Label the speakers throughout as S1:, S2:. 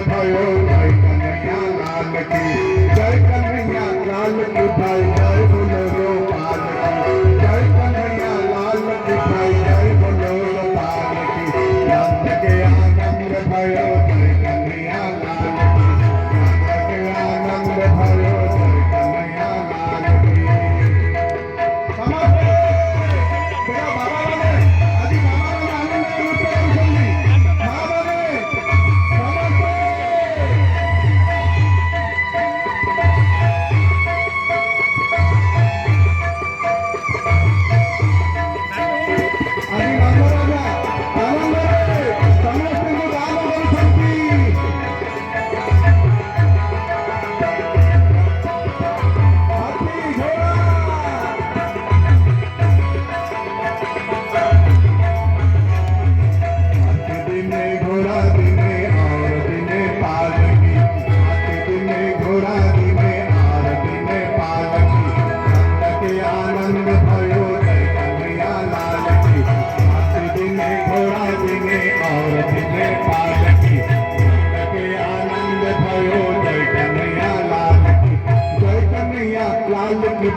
S1: भयो जय कन्हैया लाल की जय कन्हैया लाल की भाई जय बोलो गोपाल की जय कन्हैया लाल की भाई जय बोलो गोपाल की नंद के आनंद भयो जय कन्हैया लाल की नंद के आनंद भयो जय कन्हैया लाल की समझ बेटा बाबा वाले आदि बाबा वाले आनंद के रूप में समझी बाबा ने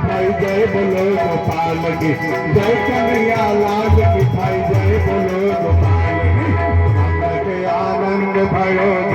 S1: भाई जय बोलो गोपाल की जय कन्हैया लाल की भाई जय बोलो गोपाल की नंद के आनंद भयो